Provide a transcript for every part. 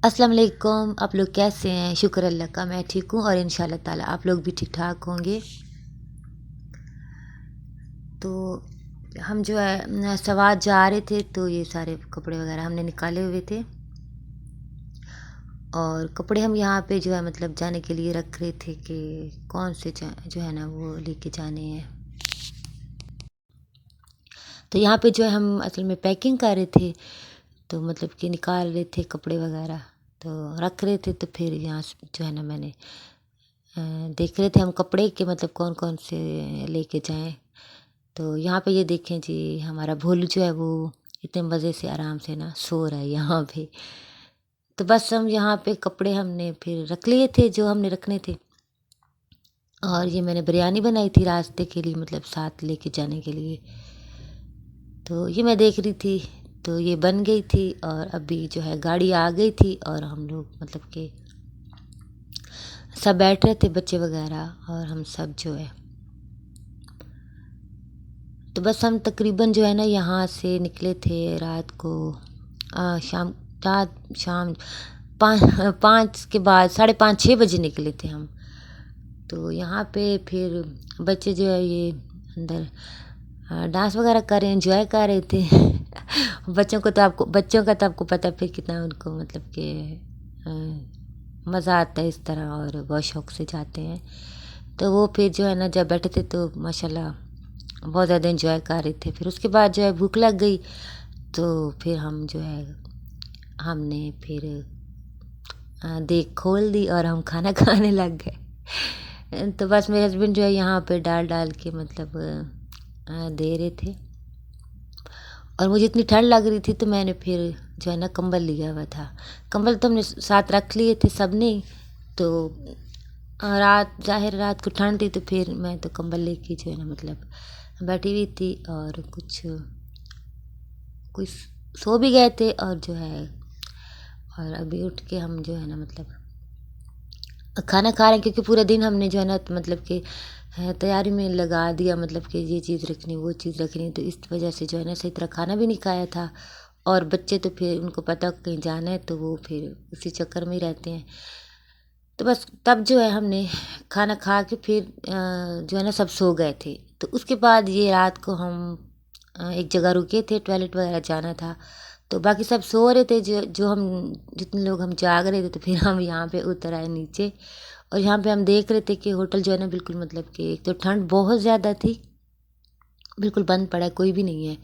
السلام علیکم، آپ لوگ کیسے ہیں؟ شکر اللہ کا میں ٹھیک ہوں اور انشاءاللہ تعالیٰ آپ لوگ بھی ٹھیک ٹھاک ہوں گے۔ تو ہم جو ہے سوات جا رہے تھے تو یہ سارے کپڑے وغیرہ ہم نے نکالے ہوئے تھے، اور کپڑے ہم یہاں پہ جو ہے مطلب جانے کے لیے رکھ رہے تھے کہ کون سے جو ہے نا وہ لے کے جانے ہیں۔ تو یہاں پہ جو ہے ہم اصل میں پیکنگ کر رہے تھے، تو مطلب کہ نکال رہے تھے کپڑے وغیرہ تو رکھ رہے تھے۔ تو پھر یہاں جو ہے نا میں نے دیکھ رہے تھے ہم کپڑے کہ مطلب کون کون سے لے کے جائیں۔ تو یہاں پہ یہ دیکھیں جی، ہمارا بھولو جو ہے وہ اتنے مزے سے آرام سے نا سو رہا ہے یہاں پہ۔ تو بس ہم یہاں پہ کپڑے ہم نے پھر رکھ لیے تھے جو ہم نے رکھنے تھے، اور یہ میں نے بریانی بنائی تھی راستے کے لیے، مطلب ساتھ لے کے جانے کے لیے۔ تو یہ میں دیکھ رہی تھی تو یہ بن گئی تھی، اور ابھی جو ہے گاڑی آ گئی تھی اور ہم لوگ مطلب کہ سب بیٹھ رہے تھے، بچے وغیرہ اور ہم سب جو ہے۔ تو بس ہم تقریباً جو ہے نا یہاں سے نکلے تھے رات کو شام 5 کے بعد 5:30 6 بجے نکلے تھے ہم۔ تو یہاں پہ پھر بچے جو ہے یہ اندر ڈانس وغیرہ کر رہے، انجوائے کر رہے تھے۔ بچوں کا تو آپ کو پتہ پھر کتنا ان کو مطلب کہ مزہ آتا ہے اس طرح، اور بہت شوق سے جاتے ہیں۔ تو وہ پھر جو ہے نا جب بیٹھے تھے تو ماشاءاللہ بہت زیادہ انجوائے کر رہے تھے۔ پھر اس کے بعد جو ہے بھوک لگ گئی، تو پھر ہم جو ہے ہم نے پھر دیگ کھول دی اور ہم کھانا کھانے لگ گئے۔ تو بس میرے ہسبینڈ جو ہے یہاں پہ ڈال کے مطلب دے رہے تھے، اور مجھے اتنی ٹھنڈ لگ رہی تھی تو میں نے پھر جو ہے نا کمبل لیا ہوا تھا۔ کمبل تو ہم نے ساتھ رکھ لیے تھے سب نے، تو رات کو ٹھنڈ تھی تو پھر میں تو کمبل لے کے جو ہے نا مطلب بیٹھی ہوئی تھی، اور کچھ سو بھی گئے تھے، اور جو ہے اور ابھی اٹھ کے ہم جو ہے نا مطلب کھانا کھا رہے ہیں، کیونکہ پورا دن ہم نے جو ہے نا مطلب کہ تیاری میں لگا دیا، مطلب کہ یہ چیز رکھنی وہ چیز رکھنی، تو اس وجہ سے جو ہے نا صحیح طرح کھانا بھی نہیں کھایا تھا۔ اور بچے تو پھر ان کو پتہ کہیں جانا ہے تو وہ پھر اسی چکر میں ہی رہتے ہیں۔ تو بس تب جو ہے ہم نے کھانا کھا کے پھر جو ہے نا سب سو گئے تھے۔ تو اس کے بعد یہ رات کو ہم ایک جگہ رکے تھے، ٹوائلٹ وغیرہ جانا تھا، تو باقی سب سو رہے تھے، جتنے لوگ ہم جاگ رہے تھے، تو پھر ہم یہاں پہ اتر آئے نیچے۔ اور یہاں پہ ہم دیکھ رہے تھے کہ ہوٹل جو ہے نا بالکل مطلب کہ ایک تو ٹھنڈ بہت زیادہ تھی، بالکل بند پڑا ہے، کوئی بھی نہیں ہے۔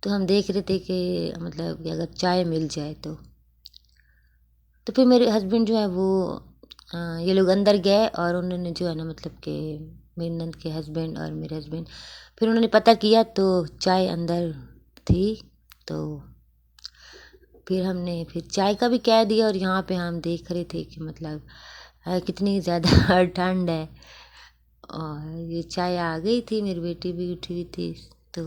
تو ہم دیکھ رہے تھے کہ مطلب کہ اگر چائے مل جائے تو پھر میرے ہسبینڈ جو ہے وہ یہ لوگ اندر گئے، اور انہوں نے جو ہے نا مطلب کہ میری نند کے ہسبینڈ اور میرے ہسبینڈ، پھر انہوں نے پتہ کیا تو چائے اندر تھی، تو پھر ہم نے پھر چائے کا بھی کہہ دیا، اور یہاں پہ ہم دیکھ رہے تھے کہ مطلب کتنی زیادہ ٹھنڈ ہے۔ اور یہ چائے آ گئی تھی، میری بیٹی بھی اٹھی ہوئی تھی، تو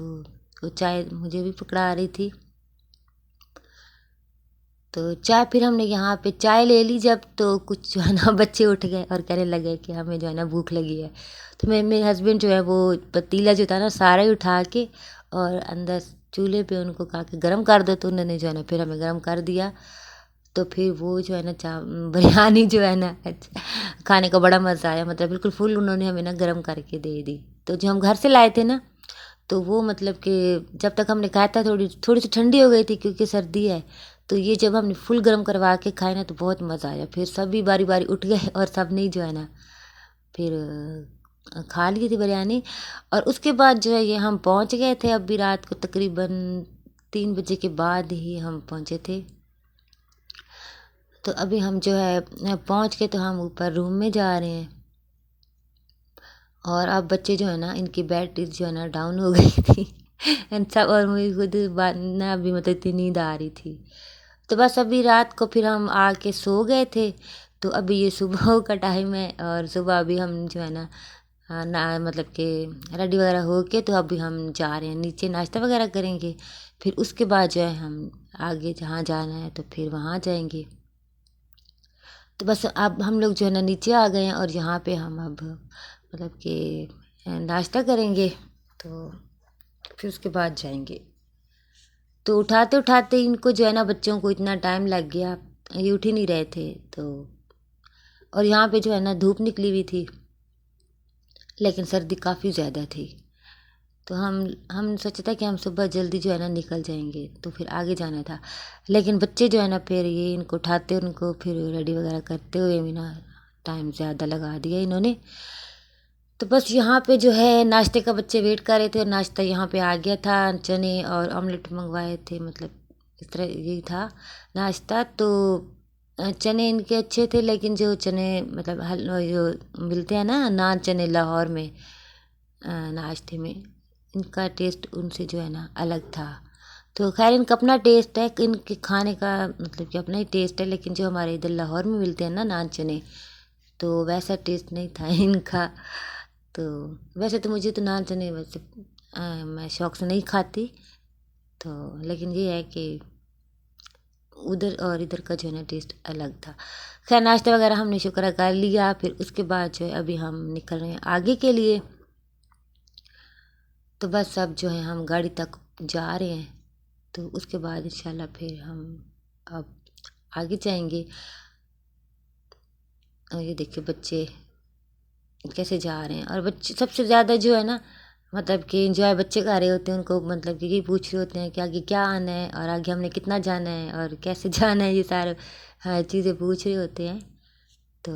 وہ چائے مجھے بھی پکڑا رہی تھی۔ تو چائے پھر ہم نے یہاں پہ چائے لے لی جب، تو کچھ جو ہے نا بچے اٹھ گئے اور کہنے لگے کہ ہمیں جو ہے نا بھوک لگی ہے۔ تو میرے ہسبینڈ جو ہے وہ پتیلا جو تھا نا سارا ہی اٹھا کے اور اندر چولہے پہ ان کو کہا کہ گرم کر دو، تو انہوں نے جو ہے نا پھر ہمیں گرم کر دیا۔ تو پھر وہ جو ہے نا بریانی جو ہے نا کھانے کا بڑا مزہ آیا، مطلب بالکل فل انہوں نے ہمیں نا گرم کر کے دے دی۔ تو جو ہم گھر سے لائے تھے نا، تو وہ مطلب کہ جب تک ہم نے کھایا تھا تھوڑی سی ٹھنڈی ہو گئی تھی، کیونکہ سردی ہے۔ تو یہ جب ہم نے فل گرم کروا کے کھائے نا تو بہت مزہ آیا، پھر سبھی باری باری اٹھ گئے اور سب نے جو ہے نا پھر کھا لی تھی بریانی۔ اور اس کے بعد جو ہے یہ ہم پہنچ گئے تھے، ابھی رات کو تقریباً 3 بجے کے بعد ہی ہم پہنچے تھے۔ تو ابھی ہم جو ہے پہنچ کے تو ہم اوپر روم میں جا رہے ہیں، اور اب بچے جو ہے نا ان کی بیٹری جو ہے نا ڈاؤن ہو گئی تھی سب، اور مجھے خود نہ ابھی مطلب اتنی نیند آ رہی تھی۔ تو بس ابھی رات کو پھر ہم آ کے سو گئے تھے، تو ابھی یہ صبح کا ٹائم ہے، اور صبح ابھی ہم جو ہے نا مطلب کہ ریڈی وغیرہ ہو کے تو ابھی ہم جا رہے ہیں نیچے، ناشتہ وغیرہ کریں گے، پھر اس کے بعد جو ہے ہم آگے جہاں جانا ہے تو پھر وہاں جائیں گے۔ تو بس اب ہم لوگ جو ہے نا نیچے آ گئے ہیں، اور یہاں پہ ہم اب مطلب کہ ناشتہ کریں گے، تو پھر اس کے بعد جائیں گے۔ تو اٹھاتے ان کو جو ہے نا بچوں کو اتنا ٹائم لگ گیا، ये उठ ही नहीं रहे थे। तो और यहाँ पे जो है ना धूप निकली हुई थी, लेकिन सर्दी काफ़ी ज़्यादा थी। तो हम सोचा था कि हम सुबह जल्दी जो है ना निकल जाएंगे, तो फिर आगे जाना था। लेकिन बच्चे जो है ना फिर ये इनको उठाते, उनको फिर रेडी वगैरह करते हुए भी ना टाइम ज़्यादा लगा दिया इन्होंने। तो बस यहाँ पे जो है नाश्ते का बच्चे वेट कर रहे थे, और नाश्ता यहाँ पे आ गया था। चने और ऑमलेट मंगवाए थे, मतलब इस तरह यही था नाश्ता। तो चने इनके अच्छे थे, लेकिन जो चने मतलब जो मिलते हैं ना नान चने लाहौर में नाश्ते में, इनका टेस्ट उनसे जो है ना अलग था। तो खैर इनका अपना टेस्ट है, इनके खाने का मतलब कि अपना ही टेस्ट है, लेकिन जो हमारे इधर लाहौर में मिलते हैं ना नान चने, तो वैसा टेस्ट नहीं था इनका। तो वैसे तो मुझे तो नान चने वैसे मैं शौक से नहीं खाती, तो लेकिन ये है कि उधर और इधर का जो है ना टेस्ट अलग था। खैर नाश्ता वगैरह हमने शुक्र कर लिया। फिर उसके बाद जो है अभी हम निकल रहे हैं आगे के लिए। तो बस अब जो है हम गाड़ी तक जा रहे हैं, तो उसके बाद इंशाल्लाह फिर हम अब आगे जाएंगे। और ये देखिए बच्चे कैसे जा रहे हैं, और बच्चे सबसे ज़्यादा जो है ना मतलब कि इंजॉय बच्चे कर रहे होते हैं। उनको मतलब कि यही पूछ रहे होते हैं कि आगे क्या आना है, और आगे हमने कितना जाना है, और कैसे जाना है, ये सारे चीज़ें पूछ रहे होते हैं। तो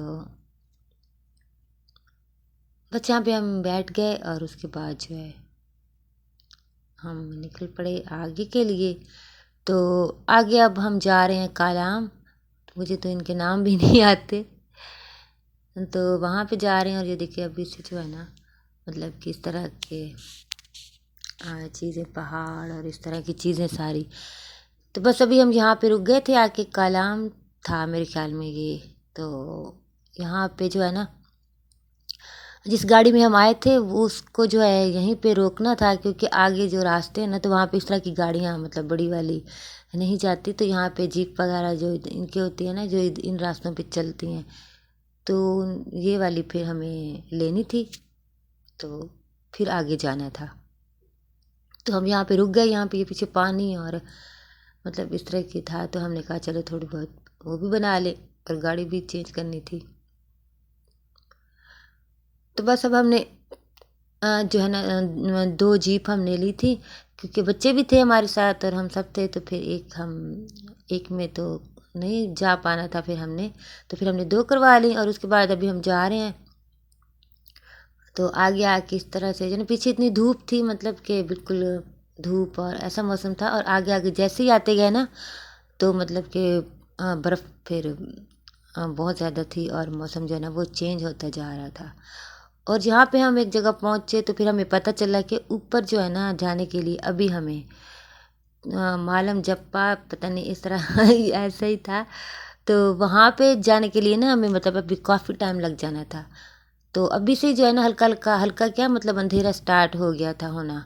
बस यहाँ पे हम बैठ गए, और उसके बाद जो है हम निकल पड़े आगे के लिए। तो आगे अब हम जा रहे हैं कालाम। मुझे तो इनके नाम भी नहीं आते, तो वहाँ पे जा रहे हैं। और ये देखिए अभी से जो है ना मतलब कि इस तरह के चीज़ें, पहाड़ और इस तरह की चीज़ें सारी। तो बस अभी हम यहाँ पे रुक गए थे आके, कालाम था मेरे ख्याल में ये। तो यहाँ पे जो है ना जिस गाड़ी में हम आए थे वो उसको जो है यहीं पे रोकना था, क्योंकि आगे जो रास्ते हैं ना तो वहाँ पे इस तरह की गाड़ियाँ मतलब बड़ी वाली नहीं जाती। तो यहाँ पे जीप वगैरह जो इनकी होती है ना, जो इन रास्तों पे चलती हैं, तो ये वाली फिर हमें लेनी थी। तो फिर आगे जाना था। तो हम यहाँ पे रुक गए। यहाँ पे ये पीछे पानी और मतलब इस तरह की था, तो हमने कहा चलो थोड़ी बहुत वो भी बना ले, और गाड़ी भी चेंज करनी थी। तो बस अब हमने जो है ना 2 जीप हमने ली थी, क्योंकि बच्चे भी थे हमारे साथ और हम सब थे। तो फिर एक में तो नहीं जा पाना था, फिर हमने 2 करवा ली। और उसके बाद अभी हम जा रहे हैं। तो आगे आके इस तरह से जो ना पीछे इतनी धूप थी, मतलब कि बिल्कुल धूप और ऐसा मौसम था। और आगे आगे जैसे ही आते गए ना, तो मतलब कि बर्फ़ फिर बहुत ज़्यादा थी, और मौसम जो है ना वो चेंज होता जा रहा था। और जहाँ पे हम एक जगह पहुँचे, तो फिर हमें पता चला कि ऊपर जो है ना जाने के लिए अभी हमें मालम जप्पा पता नहीं इस तरह ऐसा ही था। तो वहाँ पे जाने के लिए ना हमें मतलब अभी काफ़ी टाइम लग जाना था। तो अभी से जो है ना हल्का हल्का हल्का क्या मतलब अंधेरा स्टार्ट हो गया था होना।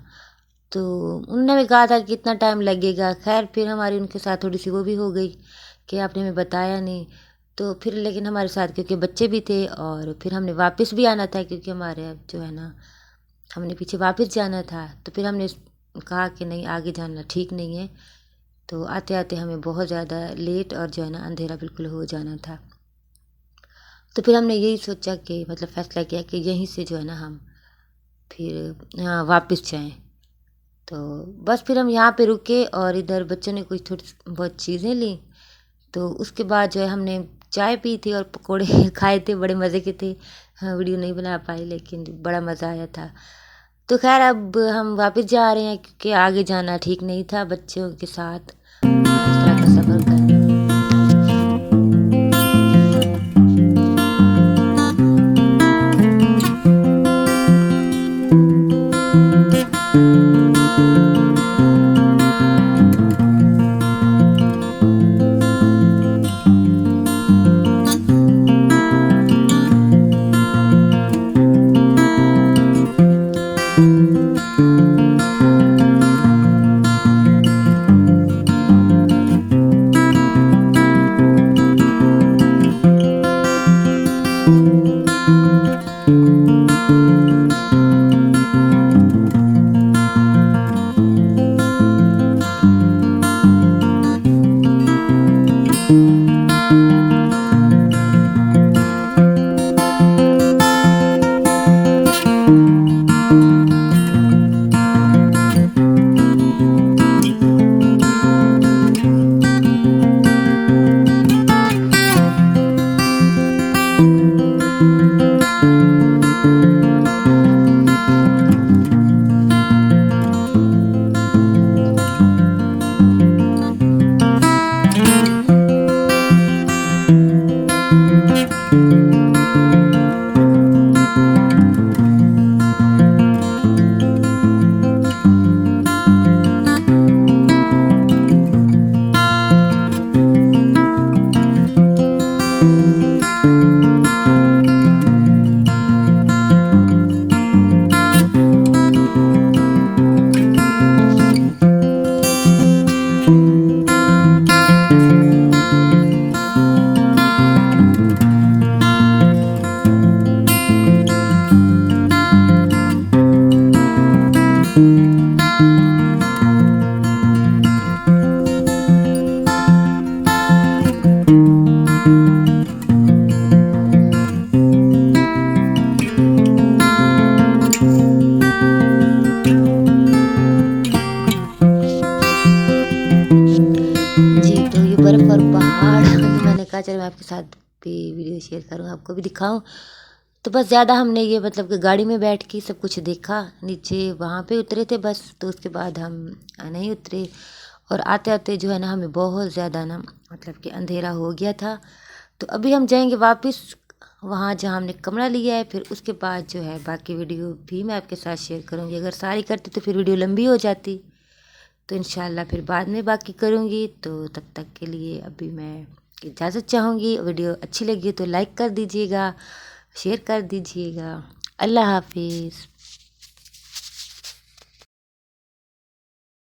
तो उन्होंने भी कहा था कि इतना टाइम लगेगा। खैर फिर हमारी उनके साथ थोड़ी सी वो भी हो गई कि आपने हमें बताया नहीं। तो फिर लेकिन हमारे साथ क्योंकि बच्चे भी थे, और फिर हमने वापस भी आना था, क्योंकि हमारे अब जो है ना हमने पीछे वापस जाना था। तो फिर हमने कहा कि नहीं आगे जाना ठीक नहीं है। तो आते आते हमें बहुत ज़्यादा लेट और जो है ना अंधेरा बिल्कुल हो जाना था। तो फिर हमने यही सोचा कि मतलब फ़ैसला किया कि यहीं से जो है ना हम फिर वापस जाएं। तो बस फिर हम यहाँ पे रुके, और इधर बच्चों ने कुछ थोड़ी बहुत चीज़ें ली। तो उसके बाद जो है हमने चाय पी थी और पकोड़े खाए थे, बड़े मज़े के थे। हाँ, वीडियो नहीं बना पाई, लेकिन बड़ा मज़ा आया था। तो खैर अब हम वापस जा रहे हैं, क्योंकि आगे जाना ठीक नहीं था बच्चों के साथ इस तरह का सफ़र करना। जी, तो ये बर्फ़ और पहाड़ मैंने कहा चलो मैं आपके साथ भी वीडियो शेयर करूँ, आपको भी दिखाऊँ। तो बस ज़्यादा हमने ये मतलब कि गाड़ी में बैठ के सब कुछ देखा, नीचे वहाँ पे उतरे थे बस, तो उसके बाद हम नहीं उतरे। और आते-आते जो है ना हमें बहुत ज़्यादा ना मतलब कि अंधेरा हो गया था। तो अभी हम जाएँगे वापस वहाँ जहाँ हमने कमरा लिया है, फिर उसके बाद जो है बाकी वीडियो भी मैं आपके साथ शेयर करूँगी। अगर सारी करती तो फिर वीडियो लंबी हो जाती। तो इंशाल्लाह फिर बाद में बाकी करूँगी। तो तब तक के लिए अभी मैं इजाज़त चाहूँगी। वीडियो अच्छी लगी तो लाइक कर दीजिएगा, शेयर कर दीजिएगा। अल्लाह हाफ़िज़।